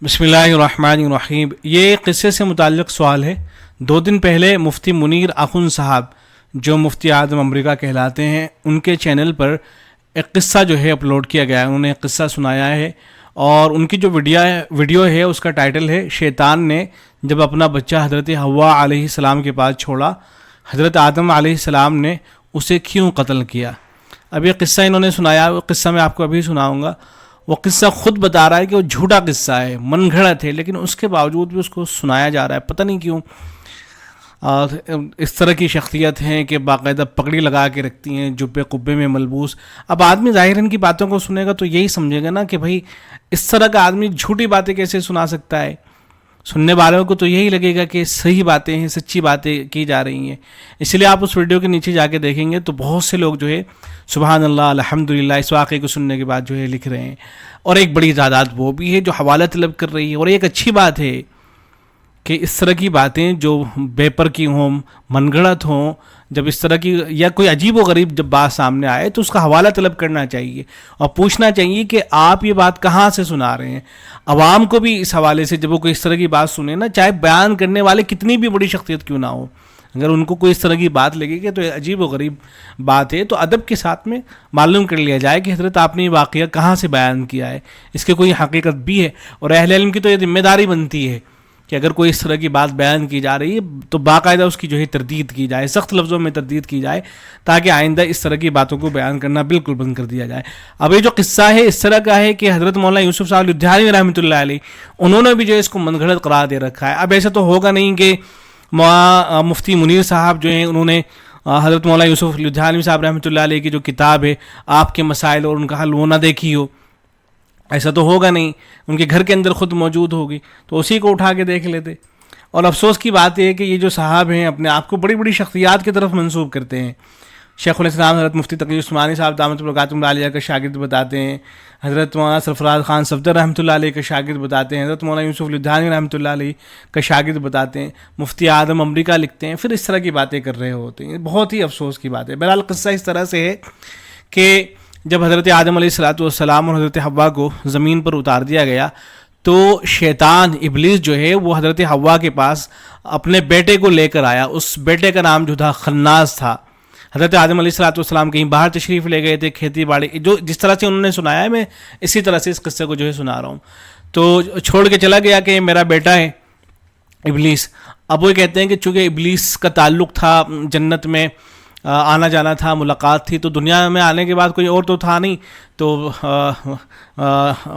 بسم اللہ الرحمن الرحیم۔ یہ قصے سے متعلق سوال ہے۔ 2 دن پہلے مفتی منیر اخن صاحب جو مفتی اعظم امریکہ کہلاتے ہیں، ان کے چینل پر ایک قصہ جو ہے اپلوڈ کیا گیا ہے۔ انہوں نے ایک قصہ سنایا ہے اور ان کی جو ویڈیو ہے اس کا ٹائٹل ہے شیطان نے جب اپنا بچہ حضرت حوا علیہ السلام کے پاس چھوڑا، حضرت آدم علیہ السلام نے اسے کیوں قتل کیا۔ اب یہ قصہ انہوں نے سنایا، وہ قصہ میں آپ کو ابھی سناؤں گا۔ وہ قصہ خود بتا رہا ہے کہ وہ جھوٹا قصہ ہے، من گھڑت ہے، لیکن اس کے باوجود بھی اس کو سنایا جا رہا ہے، پتہ نہیں کیوں۔ اس طرح کی شخصیت ہیں کہ باقاعدہ پگڑی لگا کے رکھتی ہیں، جبے قبے میں ملبوس۔ اب آدمی ظاہر ان کی باتوں کو سنے گا تو یہی سمجھے گا نا کہ بھائی اس طرح کا آدمی جھوٹی باتیں کیسے سنا سکتا ہے۔ سننے والوں کو تو یہی لگے گا کہ صحیح باتیں ہیں، سچی باتیں کی جا رہی ہیں۔ اس لیے آپ اس ویڈیو کے نیچے جا کے دیکھیں گے تو بہت سے لوگ جو ہے سبحان اللہ الحمدللہ اس واقعے کو سننے کے بعد جو ہے لکھ رہے ہیں، اور ایک بڑی تعداد وہ بھی ہے جو حوالہ طلب کر رہی ہے۔ اور ایک اچھی بات ہے کہ اس طرح کی باتیں جو بے پر کی ہوں، من گھڑت ہوں، جب اس طرح کی یا کوئی عجیب و غریب جب بات سامنے آئے تو اس کا حوالہ طلب کرنا چاہیے اور پوچھنا چاہیے کہ آپ یہ بات کہاں سے سنا رہے ہیں۔ عوام کو بھی اس حوالے سے جب وہ کوئی اس طرح کی بات سنے نا، چاہے بیان کرنے والے کتنی بھی بڑی شخصیت کیوں نہ ہو، اگر ان کو کوئی اس طرح کی بات لگے کہ تو عجیب و غریب بات ہے تو ادب کے ساتھ میں معلوم کر لیا جائے کہ حضرت آپ نے یہ واقعہ کہاں سے بیان کیا ہے، اس کے کوئی حقیقت بھی ہے۔ اور اہل علم کی تو یہ ذمہ داری بنتی ہے کہ اگر کوئی اس طرح کی بات بیان کی جا رہی ہے تو باقاعدہ اس کی جو ہے تردید کی جائے، سخت لفظوں میں تردید کی جائے، تاکہ آئندہ اس طرح کی باتوں کو بیان کرنا بالکل بند کر دیا جائے۔ اب یہ جو قصہ ہے اس طرح کا ہے کہ حضرت مولانا یوسف صاحب لدھیانوی رحمۃ اللہ علیہ انہوں نے بھی جو ہے اس کو من گھڑت قرار دے رکھا ہے۔ اب ایسا تو ہوگا نہیں کہ مفتی منیر صاحب جو ہیں انہوں نے حضرت مولانا یوسف لدھیانوی صاحب رحمۃ اللہ علیہ کی جو کتاب ہے آپ کے مسائل اور ان کا حل وہ نہ دیکھی ہو، ایسا تو ہوگا نہیں، ان کے گھر کے اندر خود موجود ہوگی تو اسی کو اٹھا کے دیکھ لیتے۔ اور افسوس کی بات یہ ہے کہ یہ جو صاحب ہیں اپنے آپ کو بڑی بڑی شخصیات کی طرف منسوب کرتے ہیں۔ شیخ الاسلام حضرت مفتی تقی عثمانی صاحب دامت برکاتہم العالیہ کا شاگرد بتاتے ہیں، حضرت مولانا سرفراز خان صفدر رحمۃ اللہ علیہ کا شاگرد بتاتے ہیں، حضرت مولانا یوسف لدھیانوی رحمۃ اللہ علیہ کا شاگرد بتاتے ہیں، مفتی اعظم امریکہ لکھتے ہیں، پھر اس طرح کی باتیں کر رہے ہوتے ہیں۔ بہت ہی افسوس کی بات ہے۔ بہرحال قصہ اس طرح سے ہے کہ جب حضرت آدم علیہ السلام اور حضرت حوا کو زمین پر اتار دیا گیا تو شیطان ابلیس جو ہے وہ حضرت حوا کے پاس اپنے بیٹے کو لے کر آیا۔ اس بیٹے کا نام جو تھا خناس تھا۔ حضرت آدم علیہ السلام کہیں باہر تشریف لے گئے تھے، کھیتی باڑی جو جس طرح سے انہوں نے سنایا ہے میں اسی طرح سے اس قصے کو جو ہے سنا رہا ہوں۔ تو چھوڑ کے چلا گیا کہ میرا بیٹا ہے ابلیس۔ اب وہ کہتے ہیں کہ چونکہ ابلیس کا تعلق تھا جنت میں، آنا جانا تھا، ملاقات تھی، تو دنیا میں آنے کے بعد کوئی اور تو تھا نہیں، تو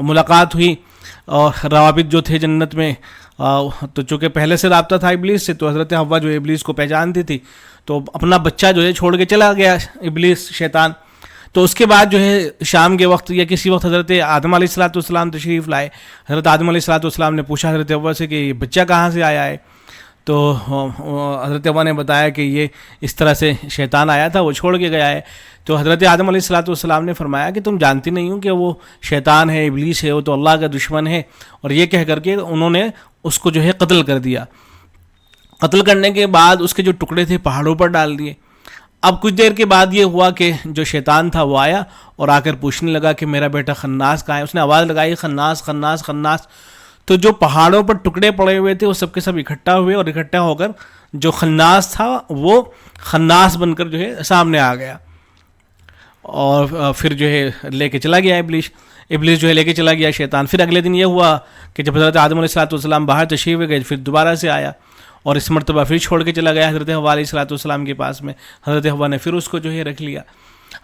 ملاقات ہوئی اور روابط جو تھے جنت میں، تو چونکہ پہلے سے رابطہ تھا ابلیس سے تو حضرت حوا جو ابلیس کو پہچانتی تھی، تو اپنا بچہ جو ہے چھوڑ کے چلا گیا ابلیس شیطان۔ تو اس کے بعد جو ہے شام کے وقت یا کسی وقت حضرت آدم علیہ السلام تشریف لائے۔ حضرت آدم علیہ السلام نے پوچھا حضرت حوا سے کہ یہ بچہ کہاں سے آیا ہے، تو حضرت حوا نے بتایا کہ یہ اس طرح سے شیطان آیا تھا، وہ چھوڑ کے گیا ہے۔ تو حضرت آدم علیہ السلام نے فرمایا کہ تم جانتی نہیں ہو کہ وہ شیطان ہے، ابلیس ہے، وہ تو اللہ کا دشمن ہے، اور یہ کہہ کر کے انہوں نے اس کو جو ہے قتل کر دیا۔ قتل کرنے کے بعد اس کے جو ٹکڑے تھے پہاڑوں پر ڈال دیے۔ اب کچھ دیر کے بعد یہ ہوا کہ جو شیطان تھا وہ آیا اور آ کر پوچھنے لگا کہ میرا بیٹا خناس کہاں ہے۔ اس نے آواز لگائی خناس خناس خناس، تو جو پہاڑوں پر ٹکڑے پڑے ہوئے تھے وہ سب کے سب اکٹھا ہوئے، اور اکٹھا ہو کر جو خناس تھا وہ خناس بن کر جو ہے سامنے آ گیا، اور پھر جو ہے لے کے چلا گیا ابلیس جو ہے لے کے چلا گیا شیطان۔ پھر اگلے دن یہ ہوا کہ جب حضرت آدم علیہ السلام باہر تشریف گئے پھر دوبارہ سے آیا، اور اس مرتبہ پھر چھوڑ کے چلا گیا حضرت حوا علیہ السلام کے پاس میں۔ حضرت حوا نے پھر اس کو جو ہے رکھ لیا۔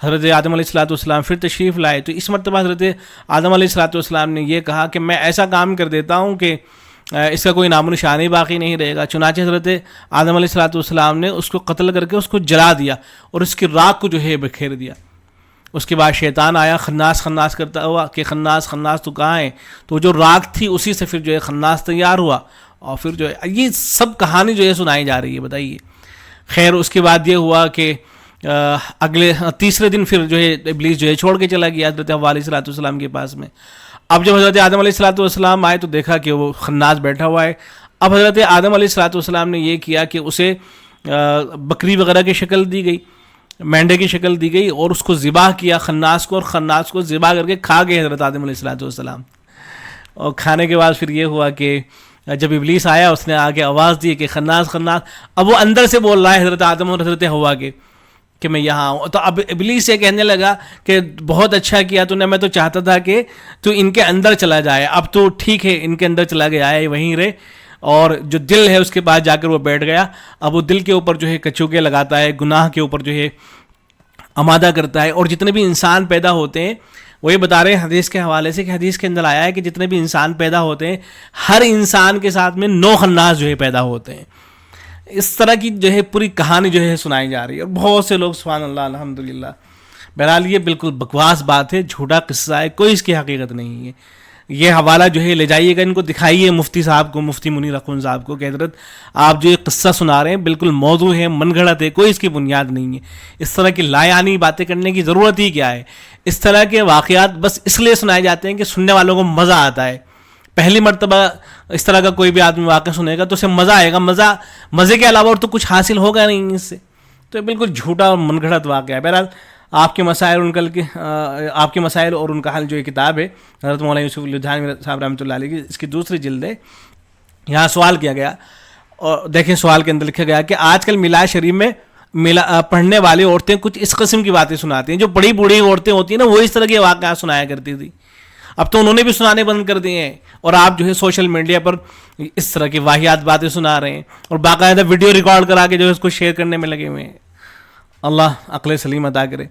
حضرت آدم علیہ السلام پھر تشریف لائے، تو اس مرتبہ حضرت آدم علیہ السلام نے یہ کہا کہ میں ایسا کام کر دیتا ہوں کہ اس کا کوئی نام و نشان ہی باقی نہیں رہے گا۔ چنانچہ حضرت آدم علیہ السلام نے اس کو قتل کر کے اس کو جلا دیا اور اس کی راکھ کو جو ہے بکھیر دیا۔ اس کے بعد شیطان آیا خناس خناس کرتا ہوا کہ خناس خناس تو کہاں ہے، تو جو راکھ تھی اسی سے پھر جو ہے خناس تیار ہوا، اور پھر جو ہے یہ سب کہانی جو ہے سنائی جا رہی ہے، بتائیے۔ خیر اس کے بعد یہ ہوا کہ اگلے تیسرے دن پھر جو ہے ابلیس جو ہے چھوڑ کے چلا گیا حضرت حوا علیہ السلام کے پاس میں۔ اب جب حضرت آدم علیہ السلام آئے تو دیکھا کہ وہ خناس بیٹھا ہوا ہے۔ اب حضرت آدم علیہ السلام نے یہ کیا کہ اسے بکری وغیرہ کی شکل دی گئی، مینڈے کی شکل دی گئی، اور اس کو ذبح کیا خناس کو، اور خناس کو ذبح کر کے کھا گئے حضرت آدم علیہ السلام۔ اور کھانے کے بعد پھر یہ ہوا کہ جب ابلیس آیا اس نے آگے آواز دی کہ خناس خناس. اب وہ اندر سے بول رہا ہے حضرت آدم اور حضرت حوا کے کہ میں یہاں ہوں. تو اب ابلیس یہ کہنے لگا کہ بہت اچھا کیا تو نے, میں تو چاہتا تھا کہ تو ان کے اندر چلا جائے, اب تو ٹھیک ہے ان کے اندر چلا گیا ہے, وہیں رہے. اور جو دل ہے اس کے پاس جا کر وہ بیٹھ گیا. اب وہ دل کے اوپر جو ہے کچوکے لگاتا ہے, گناہ کے اوپر جو ہے آمادہ کرتا ہے. اور جتنے بھی انسان پیدا ہوتے ہیں وہ یہ بتا رہے ہیں حدیث کے حوالے سے کہ حدیث کے اندر آیا ہے کہ جتنے بھی انسان پیدا ہوتے ہیں ہر انسان کے ساتھ میں 9 خناس جو ہے پیدا ہوتے ہیں. اس طرح کی جو ہے پوری کہانی جو ہے سنائی جا رہی ہے, اور بہت سے لوگ سبحان اللہ الحمدللہ. بہرحال یہ بالکل بکواس بات ہے, جھوٹا قصہ ہے, کوئی اس کی حقیقت نہیں ہے. یہ حوالہ جو ہے لے جائیے گا, ان کو دکھائیے مفتی صاحب کو, مفتی منیر اخون صاحب کو کہ حضرت آپ جو یہ قصہ سنا رہے ہیں بالکل موضوع ہے, من گھڑت ہے, کوئی اس کی بنیاد نہیں ہے. اس طرح کی لایعنی باتیں کرنے کی ضرورت ہی کیا ہے. اس طرح کے واقعات بس اس لیے سنائے جاتے ہیں کہ سننے والوں کو مزہ آتا ہے. پہلی مرتبہ اس طرح کا کوئی بھی آدمی واقعہ سنے گا تو اسے مزہ آئے گا, مزے کے علاوہ اور تو کچھ حاصل ہوگا نہیں اس سے. تو یہ بالکل جھوٹا اور من گھڑت واقعہ ہے. بہرحال آپ کے مسائل اور ان کا حل جو یہ کتاب ہے حضرت مولانا یوسف الدھیانی صاحب رحمۃ اللہ علیہ کی, اس کی دوسری جلد ہے. یہاں سوال کیا گیا, اور دیکھیں سوال کے اندر لکھا گیا کہ آج کل میلاد شریف میں پڑھنے والی عورتیں کچھ اس قسم کی باتیں سناتی ہیں. جو بڑی بوڑھی عورتیں ہوتی ہیں نا, وہ اس طرح کے واقعات سنایا کرتی تھی. اب تو انہوں نے بھی سنانے بند کر دیے ہیں, اور آپ جو ہے سوشل میڈیا پر اس طرح کی واحد باتیں سنا رہے ہیں, اور باقاعدہ ویڈیو ریکارڈ کرا کے جو ہے اس کو شیئر کرنے میں لگے ہوئے ہیں. اللہ عقل سلیم عطا کرے.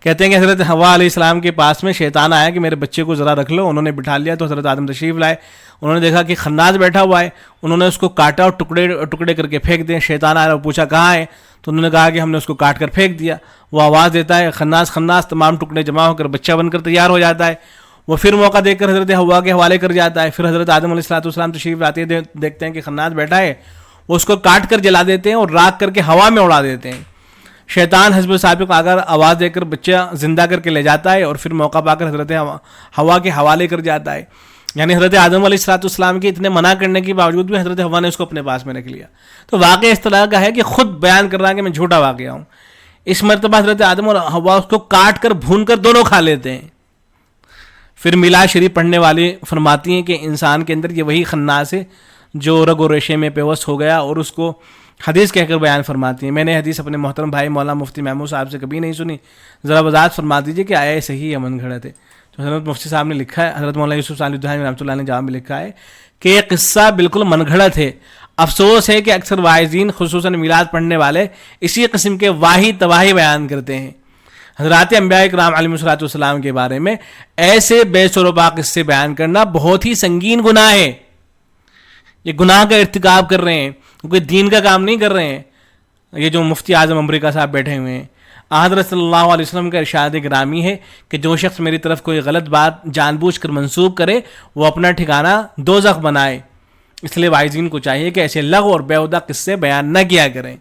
کہتے ہیں کہ حضرت حوا علیہ السلام کے پاس میں شیطان آیا کہ میرے بچے کو ذرا رکھ لو. انہوں نے بٹھا لیا تو حضرت آدم تشریف لائے. انہوں نے دیکھا کہ خناس بیٹھا ہوا ہے. انہوں نے اس کو کاٹا اور ٹکڑے کر کے پھینک دیا. شیطان آیا اور پوچھا کہاں ہے, تو انہوں نے کہا کہ ہم نے اس کو کاٹ کر پھینک دیا. وہ آواز دیتا ہے خناس خناس, تمام ٹکڑے جمع ہو کر بچہ بن کر تیار ہو جاتا ہے. وہ پھر موقع دے کر حضرت حوا کے حوالے کر جاتا ہے. پھر حضرت آدم علیہ السلام تشریف لاتے ہیں, دیکھتے ہیں کہ خناس بیٹھا ہے. وہ اس کو کاٹ کر جلا دیتے ہیں اور راکھ کر کے ہوا میں اڑا دیتے ہیں. شیطان حسب سابق اگر آواز دے کر بچہ زندہ کر کے لے جاتا ہے, اور پھر موقع پا کر حضرت حوا کے حوالے کر جاتا ہے. یعنی حضرت آدم علیہ السلام کے اتنے منع کرنے کے باوجود بھی حضرت حوا نے اس کو اپنے پاس میں رکھ لیا. تو واقعہ اس طرح کا ہے کہ خود بیان کر رہا ہے کہ میں جھوٹا واقعہ ہوں. اس مرتبہ حضرت آدم اور حوا اس کو کاٹ کر بھون کر دونوں کھا لیتے ہیں. پھر میلاد شریف پڑھنے والی فرماتی ہیں کہ انسان کے اندر یہ وہی خناس ہے جو رگ و ریشے میں پیوست ہو گیا, اور اس کو حدیث کہہ کر بیان فرماتی ہیں. میں نے حدیث اپنے محترم بھائی مولانا مفتی محمود صاحب سے کبھی نہیں سنی, ذرا وضاحت فرما دیجیے کہ آیا صحیح یا من گھڑت ہے. تو حضرت مفتی صاحب نے لکھا ہے, حضرت مولانا یوسف الدھیانی رحمۃ اللہ نے جواب میں لکھا ہے کہ یہ قصہ بالکل من گھڑت ہے. افسوس ہے کہ اکثر واعظین خصوصاً میلاد پڑھنے والے اسی قسم کے واہی تواہی بیان کرتے ہیں. حضرات انبیاء کرام علیہ الصلوۃ والسلام کے بارے میں ایسے بے سروپا قصے بیان کرنا بہت ہی سنگین گناہ ہے. یہ گناہ کا ارتکاب کر رہے ہیں, کوئی دین کا کام نہیں کر رہے ہیں. یہ جو مفتی اعظم امریکہ صاحب بیٹھے ہوئے ہیں, حضرت صلی اللہ علیہ وسلم کا ارشاد گرامی ہے کہ جو شخص میری طرف کوئی غلط بات جان بوجھ کر منسوب کرے وہ اپنا ٹھکانہ دوزخ بنائے. اس لیے واعظین کو چاہیے کہ ایسے لغو اور بیہودہ قصے بیان نہ کیا کریں.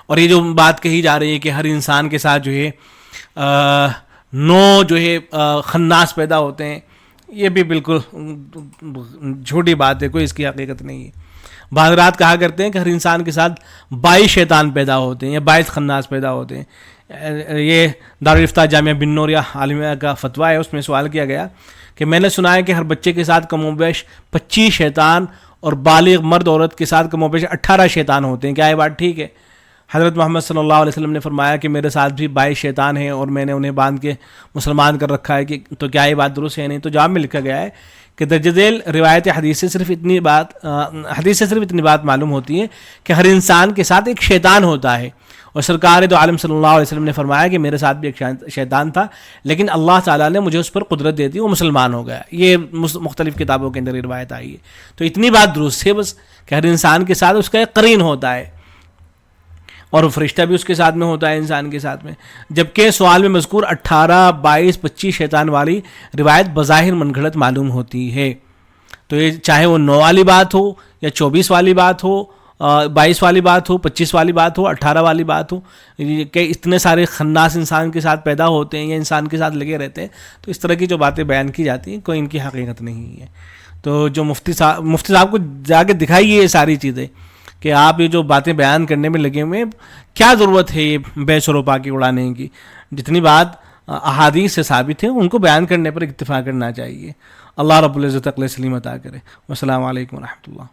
اور یہ جو بات کہی جا رہی ہے کہ ہر انسان کے ساتھ جو ہے 9 جو ہے خناس پیدا ہوتے ہیں, یہ بھی بالکل جھوٹی بات ہے, کوئی اس کی حقیقت نہیں ہے. بعض رات کہا کرتے ہیں کہ ہر انسان کے ساتھ 22 شیطان پیدا ہوتے ہیں یا 22 خناس پیدا ہوتے ہیں. یہ دارالفتہ جامعہ بن نوریہ عالمیہ کا فتویٰ ہے, اس میں سوال کیا گیا کہ میں نے سنا ہے کہ ہر بچے کے ساتھ کم و بیش 25 شیطان اور بالغ مرد عورت کے ساتھ کم و بیش 18 شیطان ہوتے ہیں. کیا یہ بات ٹھیک ہے؟ حضرت محمد صلی اللہ علیہ وسلم نے فرمایا کہ میرے ساتھ بھی 22 شیطان ہیں اور میں نے انہیں باندھ کے مسلمان کر رکھا ہے, کہ تو کیا یہ بات درست ہے؟ نہیں. تو جواب میں لکھا گیا ہے کہ درج ذیل روایت حدیث سے صرف اتنی بات معلوم ہوتی ہے کہ ہر انسان کے ساتھ ایک شیطان ہوتا ہے, اور سرکار دو عالم صلی اللہ علیہ وسلم نے فرمایا کہ میرے ساتھ بھی ایک شیطان تھا, لیکن اللہ تعالیٰ نے مجھے اس پر قدرت دے دی, وہ مسلمان ہو گیا. یہ مختلف کتابوں کے اندر یہ روایت آئی ہے. تو اتنی بات درست ہے بس کہ ہر انسان کے ساتھ اس کا ایک قرین ہوتا ہے, اور فرشتہ بھی اس کے ساتھ میں ہوتا ہے انسان کے ساتھ میں. جبکہ سوال میں مذکور 18, 22, 25 شیطان والی روایت بظاہر من گھڑت معلوم ہوتی ہے. تو یہ چاہے وہ 9 والی بات ہو یا 24 والی بات ہو, 22 والی بات ہو, 25 والی بات ہو, 18 والی بات ہو, کہ اتنے سارے خناس انسان کے ساتھ پیدا ہوتے ہیں یا انسان کے ساتھ لگے رہتے ہیں, تو اس طرح کی جو باتیں بیان کی جاتی ہیں کوئی ان کی حقیقت نہیں ہے. تو جو مفتی صاحب کو جا کے دکھائیے یہ ساری چیزیں کہ آپ یہ جو باتیں بیان کرنے میں لگے ہوئے ہیں, کیا ضرورت ہے یہ بے سروپا کی اڑانے کی. جتنی بات احادیث سے ثابت ہے ان کو بیان کرنے پر اکتفا کرنا چاہیے. اللہ رب العزت عقل سلیم عطا کرے. والسلام علیکم ورحمۃ اللہ.